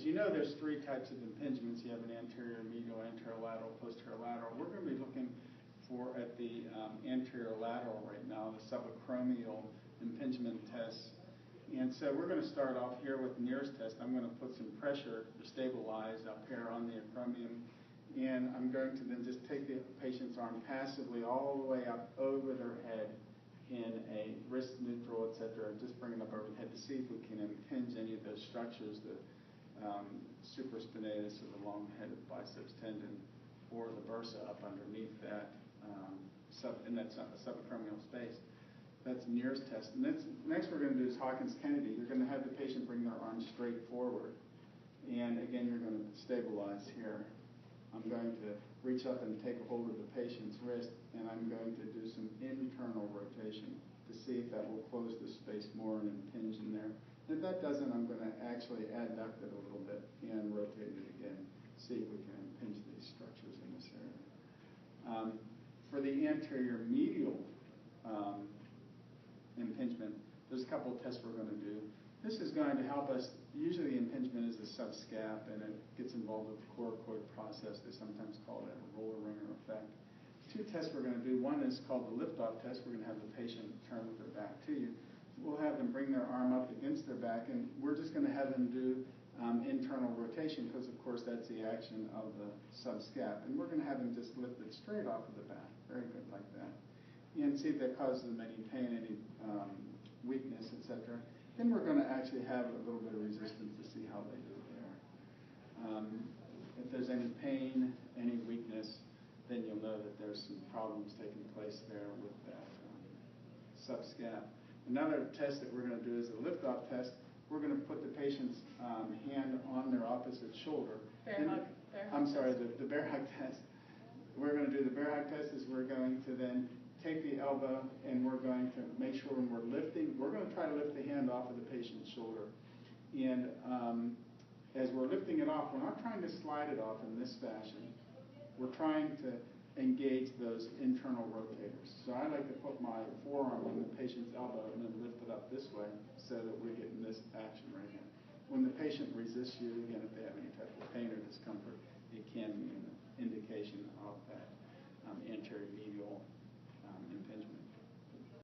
As you know, there's three types of impingements. You have an anterior, medial, anterolateral, posterolateral. We're going to be looking at the anterior lateral right now, the subacromial impingement test. And so we're going to start off here with the nearest test. I'm going to put some pressure to stabilize up here on the acromion. And I'm going to then just take the patient's arm passively all the way up over their head in a wrist neutral, etc. Just bring it up over the head to see if we can impinge any of those structures, the supraspinatus or the long-headed biceps tendon, or the bursa up underneath that, in that subacromial space. That's the nearest test. And next we're going to do is Hawkins Kennedy. You're going to have the patient bring their arm straight forward. And again, you're going to stabilize here. I'm going to reach up and take a hold of the patient's wrist, and I'm going to do some internal rotation to see if that will close the space more and impinge in there. And if that doesn't, I'm going to actually adduct it a little bit and rotate it again, see if we can impinge these structures in this area. For the anterior medial impingement, there's a couple of tests we're going to do. This is going to help us. Usually the impingement is a subscap, and it gets involved with the coracoid process. They sometimes call that a roller ringer effect. Two tests we're going to do. One is called the Liftoff Test. We're going to have the patient turn with their back to you. We'll have them bring their arm up against their back, and we're just going to have them do internal rotation because, of course, that's the action of the subscap. And we're going to have them just lift it straight off of the back. Very good, like that. And see if that causes them any pain, any weakness, etc. Then we're going to actually have a little bit of resistance to see how they do there. If there's any pain, any weakness, then you'll know that there's some problems taking place there with that subscap. Another test that we're going to do is a liftoff test. We're going to put the patient's hand on their opposite shoulder. Bear hug. I'm sorry, the bear hug test. We're going to do the bear hug test is we're going to then take the elbow, and we're going to make sure when we're lifting, we're going to try to lift the hand off of the patient's shoulder. And as we're lifting it off, we're not trying to slide it off in this fashion. We're trying to engage those internal rotators. So I like to put my forearm on the patient's elbow and then lift it up this way so that we're getting this action right here. When the patient resists you, again, if they have any type of pain or discomfort, it can be an indication of that anterior medial impingement.